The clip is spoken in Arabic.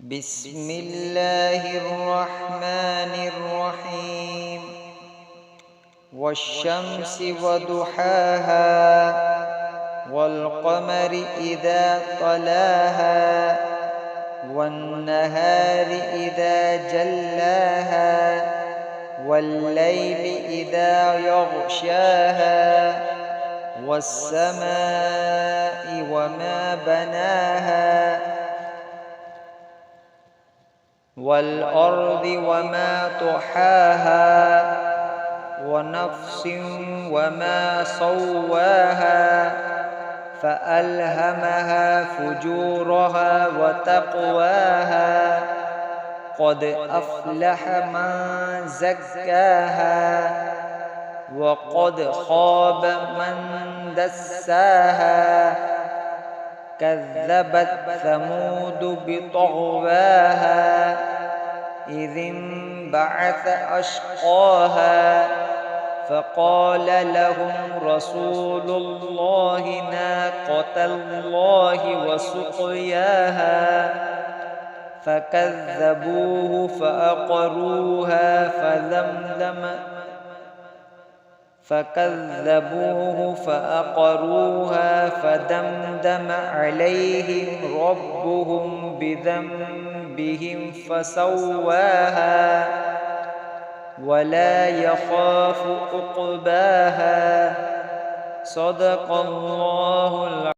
بسم الله الرحمن الرحيم. والشمس وضحاها والقمر إذا طلاها والنهار إذا جلاها والليل إذا يغشاها والسماء وما بناها والأرض وما طحاها ونفس وما سواها فألهمها فجورها وتقواها قد أفلح من زكاها وقد خاب من دساها كذبت ثمود بطغواها إذ انبعث أشقاها فقال لهم رسول الله ناقة الله وسقياها فكذبوه فأقروها فدمدم عليهم ربهم بذنبهم فسواها ولا يخاف عقباها. صدق الله العظيم.